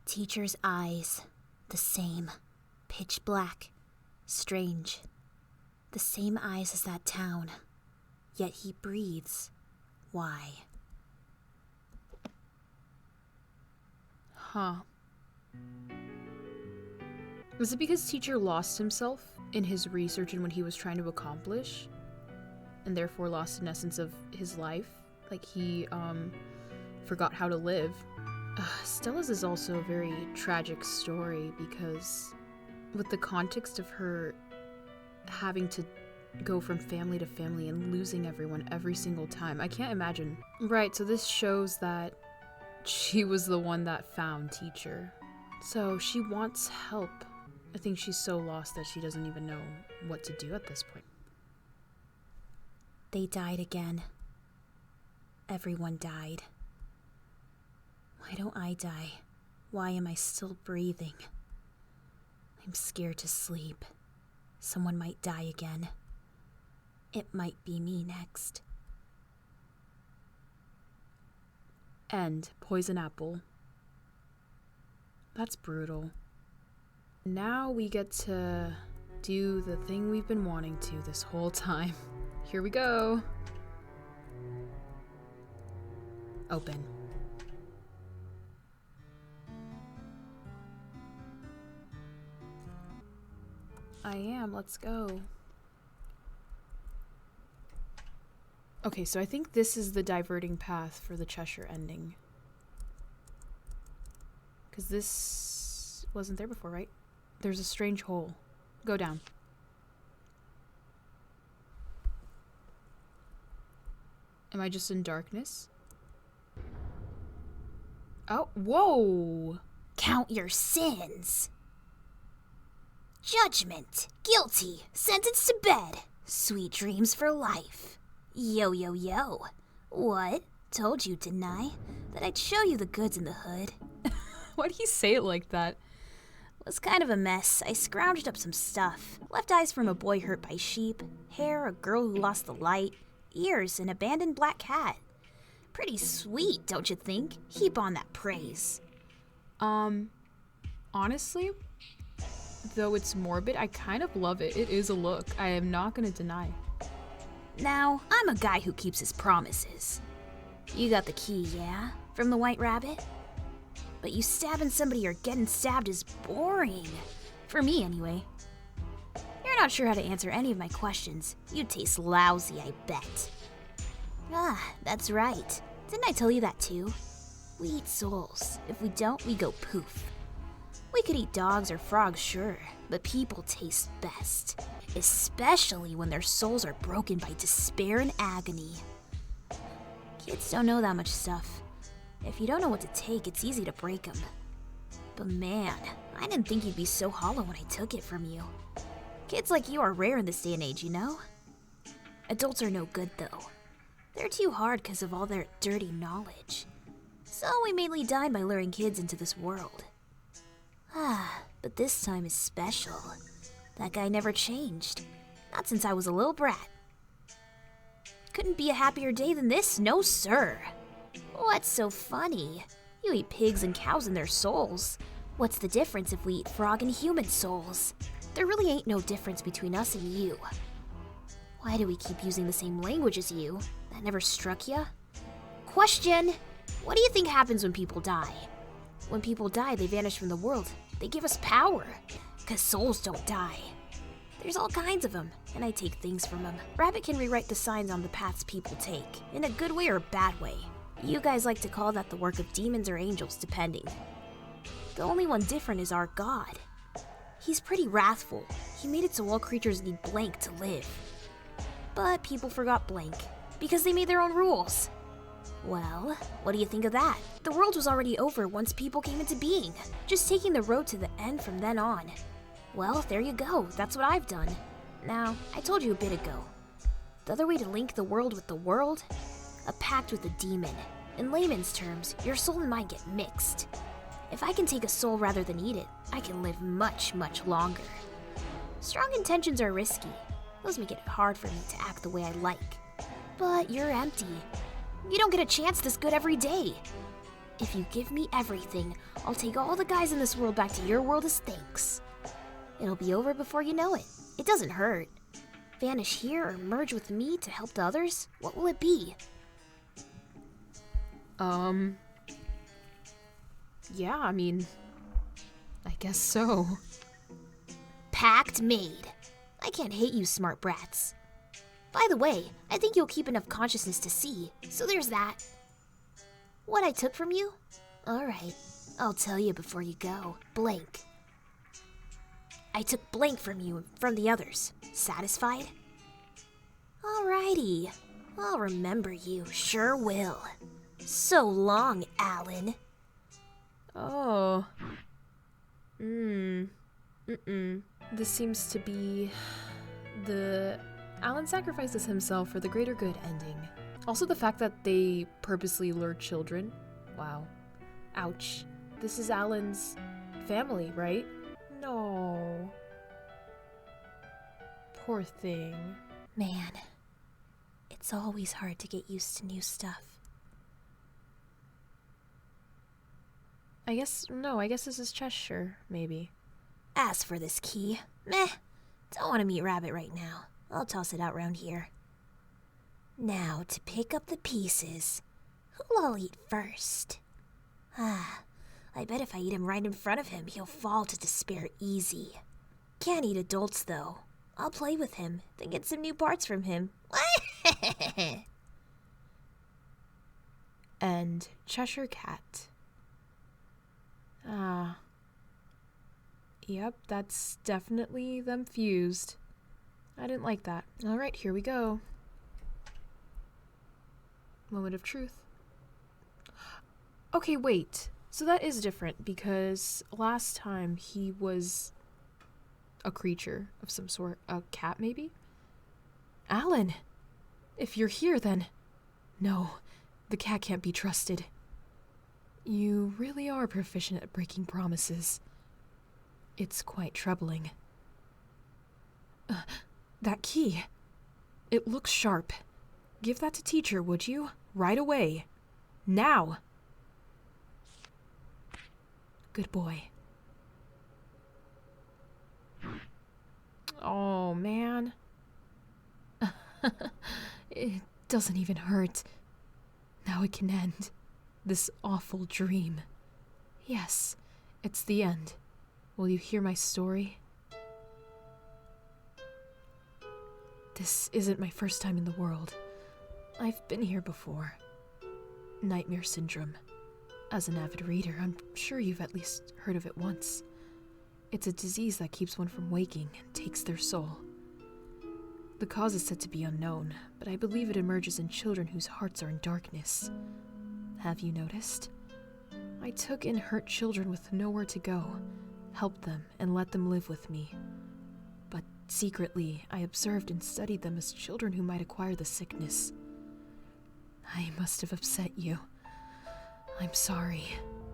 Teacher's eyes. The same. Pitch black. Strange. The same eyes as that town. Yet he breathes. Why? Huh. Was it because teacher lost himself in his research and what he was trying to accomplish? And therefore lost an essence of his life? Like he, forgot how to live? Stella's is also a very tragic story because with the context of her having to go from family to family and losing everyone every single time. I can't imagine. Right, so this shows that she was the one that found Teacher. So she wants help. I think she's so lost that she doesn't even know what to do at this point. They died again. Everyone died. Why don't I die? Why am I still breathing? I'm scared to sleep. Someone might die again. It might be me next. End. Poison apple. That's brutal. Now we get to do the thing we've been wanting to this whole time. Here we go. Open. I am. Let's go. Okay, so I think this is the diverting path for the Cheshire ending. Because this wasn't there before, right? There's a strange hole. Go down. Am I just in darkness? Oh, whoa! Count your sins. Judgment. Guilty. Sentenced to bed. Sweet dreams for life. Yo, yo, yo. What? Told you, didn't I? That I'd show you the goods in the hood. Why'd he say it like that? Was kind of a mess. I scrounged up some stuff. Left eyes from a boy hurt by sheep. Hair, a girl who lost the light. Ears, an abandoned black cat. Pretty sweet, don't you think? Heap on that praise. Honestly, though it's morbid, I kind of love it. It is a look. I am not gonna deny. Now, I'm a guy who keeps his promises. You got the key, yeah? From the White Rabbit? But you stabbing somebody or getting stabbed is boring. For me, anyway. You're not sure how to answer any of my questions. You taste lousy, I bet. Ah, that's right. Didn't I tell you that too? We eat souls. If we don't, we go poof. We could eat dogs or frogs, sure, but people taste best. Especially when their souls are broken by despair and agony. Kids don't know that much stuff. If you don't know what to take, it's easy to break them. But man, I didn't think you'd be so hollow when I took it from you. Kids like you are rare in this day and age, you know? Adults are no good, though. They're too hard because of all their dirty knowledge. So we mainly died by luring kids into this world. Ah, but this time is special. That guy never changed. Not since I was a little brat. Couldn't be a happier day than this, no sir. What's so funny? You eat pigs and cows and their souls. What's the difference if we eat frog and human souls? There really ain't no difference between us and you. Why do we keep using the same language as you? That never struck ya? Question! What do you think happens when people die? When people die, they vanish from the world. They give us power. 'Cause souls don't die. There's all kinds of them, and I take things from them. Rabbit can rewrite the signs on the paths people take, in a good way or a bad way. You guys like to call that the work of demons or angels, depending. The only one different is our God. He's pretty wrathful. He made it so all creatures need blank to live. But people forgot blank, because they made their own rules. Well, what do you think of that? The world was already over once people came into being, just taking the road to the end from then on. Well, there you go. That's what I've done. Now, I told you a bit ago. The other way to link the world with the world? A pact with a demon. In layman's terms, your soul and mine get mixed. If I can take a soul rather than eat it, I can live much, much longer. Strong intentions are risky. Those make it hard for me to act the way I like. But you're empty. You don't get a chance this good every day. If you give me everything, I'll take all the guys in this world back to your world as thanks. It'll be over before you know it. It doesn't hurt. Vanish here or merge with me to help the others? What will it be? Yeah, I mean, I guess so. Pact made. I can't hate you smart brats. By the way, I think you'll keep enough consciousness to see, so there's that. What I took from you? Alright, I'll tell you before you go. Blank. I took blank from you and from the others. Satisfied? Alrighty. I'll remember you, sure will. So long, Alan. Oh. This seems to be the Alan sacrifices himself for the greater good ending. Also the fact that they purposely lure children. Wow. Ouch. This is Alan's family, right? No. Poor thing. Man, it's always hard to get used to new stuff. I guess this is Cheshire, maybe. As for this key, meh, don't want to meet Rabbit right now. I'll toss it out round here. Now, to pick up the pieces, who'll I'll eat first? I bet if I eat him right in front of him, he'll fall to despair easy. Can't eat adults, though. I'll play with him, then get some new parts from him. And Cheshire Cat. Yep, that's definitely them fused. I didn't like that. Alright, here we go. Moment of truth. Okay, wait. So that is different because last time he was a creature of some sort. A cat, maybe? Alan! If you're here, then... No, the cat can't be trusted. You really are proficient at breaking promises. It's quite troubling. That key. It looks sharp. Give that to teacher, would you? Right away. Now! Good boy. Oh, man. It doesn't even hurt. Now it can end. This awful dream. Yes, it's the end. Will you hear my story? This isn't my first time in the world. I've been here before. Nightmare syndrome. As an avid reader, I'm sure you've at least heard of it once. It's a disease that keeps one from waking and takes their soul. The cause is said to be unknown, but I believe it emerges in children whose hearts are in darkness. Have you noticed? I took in hurt children with nowhere to go, helped them, and let them live with me. But secretly, I observed and studied them as children who might acquire the sickness. I must have upset you. I'm sorry.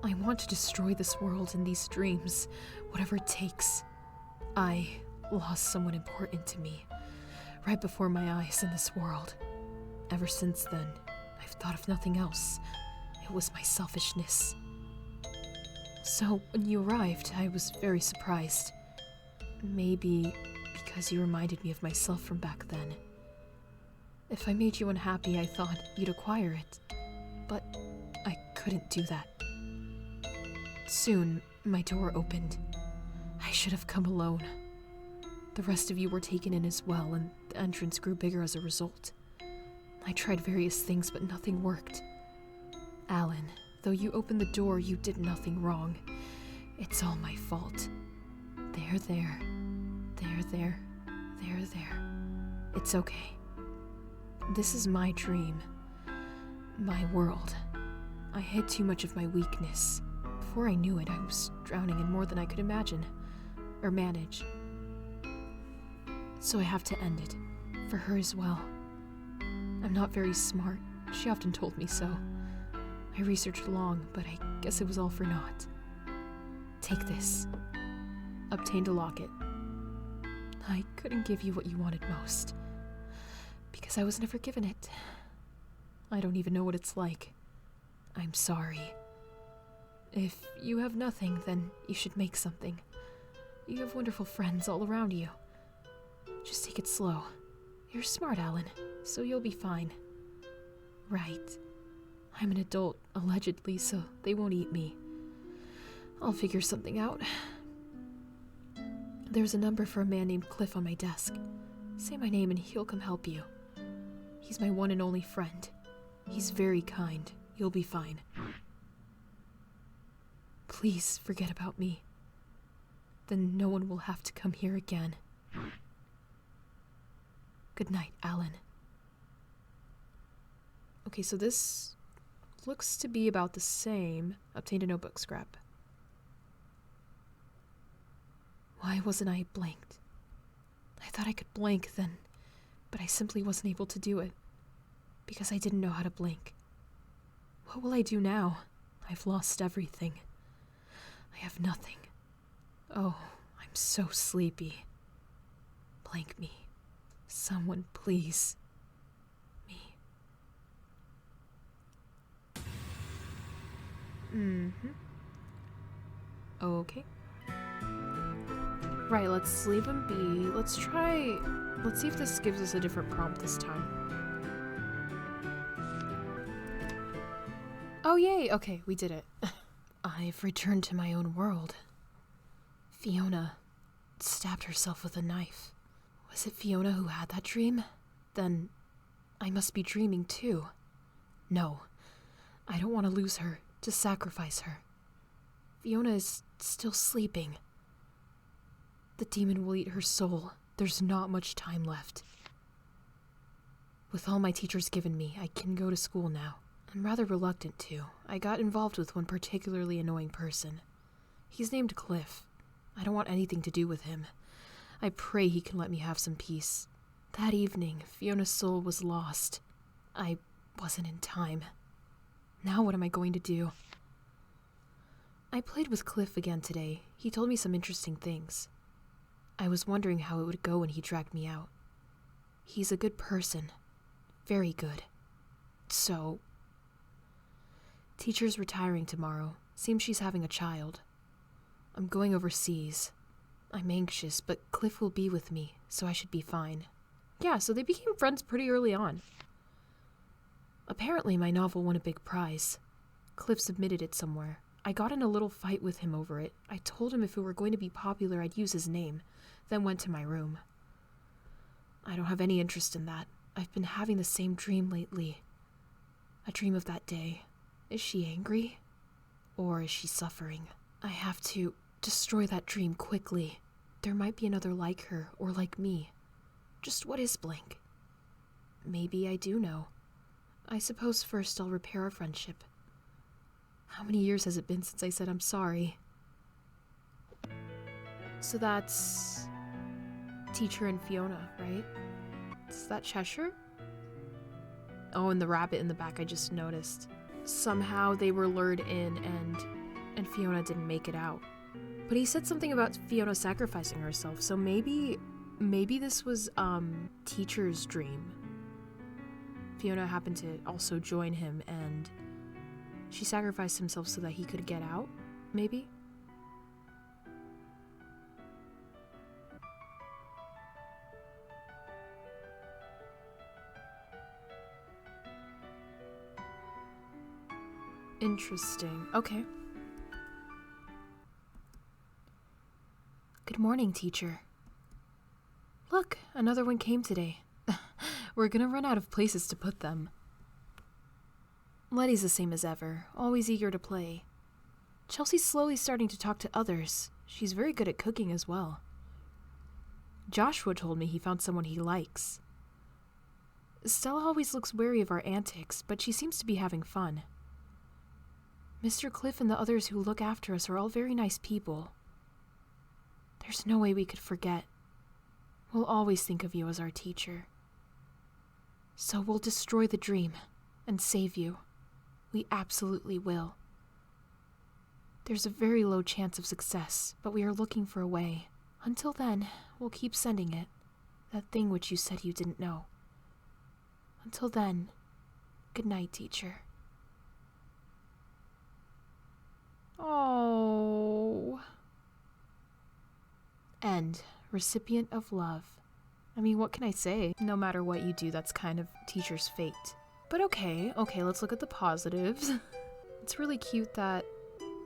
I want to destroy this world and these dreams, whatever it takes. I lost someone important to me, right before my eyes in this world. Ever since then, I've thought of nothing else. It was my selfishness. So, when you arrived, I was very surprised. Maybe because you reminded me of myself from back then. If I made you unhappy, I thought you'd acquire it. But I couldn't do that. Soon, my door opened. I should have come alone. The rest of you were taken in as well, and the entrance grew bigger as a result. I tried various things, but nothing worked. Alan, though you opened the door, you did nothing wrong. It's all my fault. There. It's okay. This is my dream. My world. I hid too much of my weakness. Before I knew it, I was drowning in more than I could imagine. Or manage. So I have to end it. For her as well. I'm not very smart. She often told me so. I researched long, but I guess it was all for naught. Take this. Obtained a locket. I couldn't give you what you wanted most. Because I was never given it. I don't even know what it's like. I'm sorry. If you have nothing, then you should make something. You have wonderful friends all around you. Just take it slow. You're smart, Alan, so you'll be fine. Right. I'm an adult, allegedly, so they won't eat me. I'll figure something out. There's a number for a man named Cliff on my desk. Say my name and he'll come help you. He's my one and only friend. He's very kind. You'll be fine. Please forget about me. Then no one will have to come here again. Good night, Alan. Okay, so this looks to be about the same. Obtained a notebook scrap. Why wasn't I blanked? I thought I could blank then, but I simply wasn't able to do it because I didn't know how to blank. What will I do now? I've lost everything. I have nothing. Oh, I'm so sleepy. Blank me. Someone, please. Me. Okay. Right, let's leave him be. Let's see if this gives us a different prompt this time. Oh, yay! Okay, we did it. I've returned to my own world. Fiona stabbed herself with a knife. Was it Fiona who had that dream? Then I must be dreaming too. No, I don't want to lose her, to sacrifice her. Fiona is still sleeping. The demon will eat her soul. There's not much time left. With all my teachers given me, I can go to school now. I'm rather reluctant to. I got involved with one particularly annoying person. He's named Cliff. I don't want anything to do with him. I pray he can let me have some peace. That evening, Fiona's soul was lost. I wasn't in time. Now what am I going to do? I played with Cliff again today. He told me some interesting things. I was wondering how it would go when he dragged me out. He's a good person. Very good. So... Teacher's retiring tomorrow. Seems she's having a child. I'm going overseas. I'm anxious, but Cliff will be with me, so I should be fine. Yeah, so they became friends pretty early on. Apparently my novel won a big prize. Cliff submitted it somewhere. I got in a little fight with him over it. I told him if it were going to be popular, I'd use his name, then went to my room. I don't have any interest in that. I've been having the same dream lately. A dream of that day. Is she angry? Or is she suffering? I have to destroy that dream quickly. There might be another like her, or like me. Just what is blank? Maybe I do know. I suppose first I'll repair our friendship. How many years has it been since I said I'm sorry? So that's... Teacher and Fiona, right? Is that Cheshire? Oh, and the rabbit in the back I just noticed. Somehow they were lured in and Fiona didn't make it out. But he said something about Fiona sacrificing herself, so maybe this was Teacher's dream. Fiona happened to also join him and she sacrificed himself so that he could get out, maybe? Interesting. Okay. Good morning, teacher. Look, another one came today. We're gonna run out of places to put them. Letty's the same as ever, always eager to play. Chelsy's slowly starting to talk to others. She's very good at cooking as well. Joshua told me he found someone he likes. Stella always looks wary of our antics, but she seems to be having fun. Mr. Cliff and the others who look after us are all very nice people. There's no way we could forget. We'll always think of you as our teacher. So we'll destroy the dream and save you. We absolutely will. There's a very low chance of success, but we are looking for a way. Until then, we'll keep sending it. That thing which you said you didn't know. Until then, good night, teacher. Oh. End. Recipient of love. I mean, what can I say? No matter what you do, that's kind of teacher's fate. But okay, let's look at the positives. It's really cute that,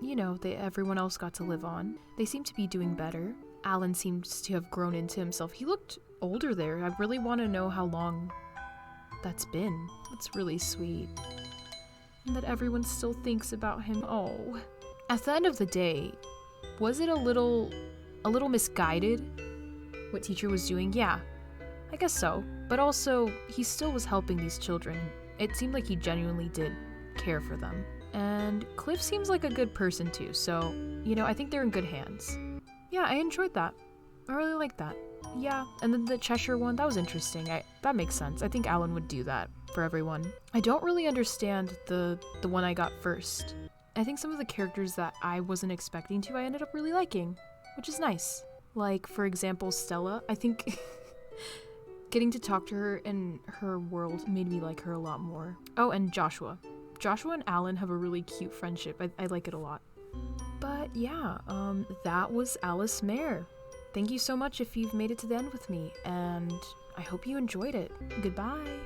you know, everyone else got to live on. They seem to be doing better. Alan seems to have grown into himself. He looked older there. I really want to know how long that's been. That's really sweet. And that everyone still thinks about him. Oh. At the end of the day, was it a little misguided what teacher was doing? Yeah, I guess so. But also, he still was helping these children It seemed like he genuinely did care for them. And Cliff seems like a good person too, so, I think they're in good hands. Yeah, I enjoyed that. I really liked that. Yeah, and then the Cheshire one, that was interesting. That makes sense. I think Alan would do that for everyone. I don't really understand the one I got first. I think some of the characters that I wasn't expecting to, I ended up really liking, which is nice. Like, for example, Stella. I think getting to talk to her in her world made me like her a lot more. Oh, and Joshua. Joshua and Alan have a really cute friendship. I like it a lot. But yeah, that was Alicemare. Thank you so much if you've made it to the end with me, and I hope you enjoyed it. Goodbye.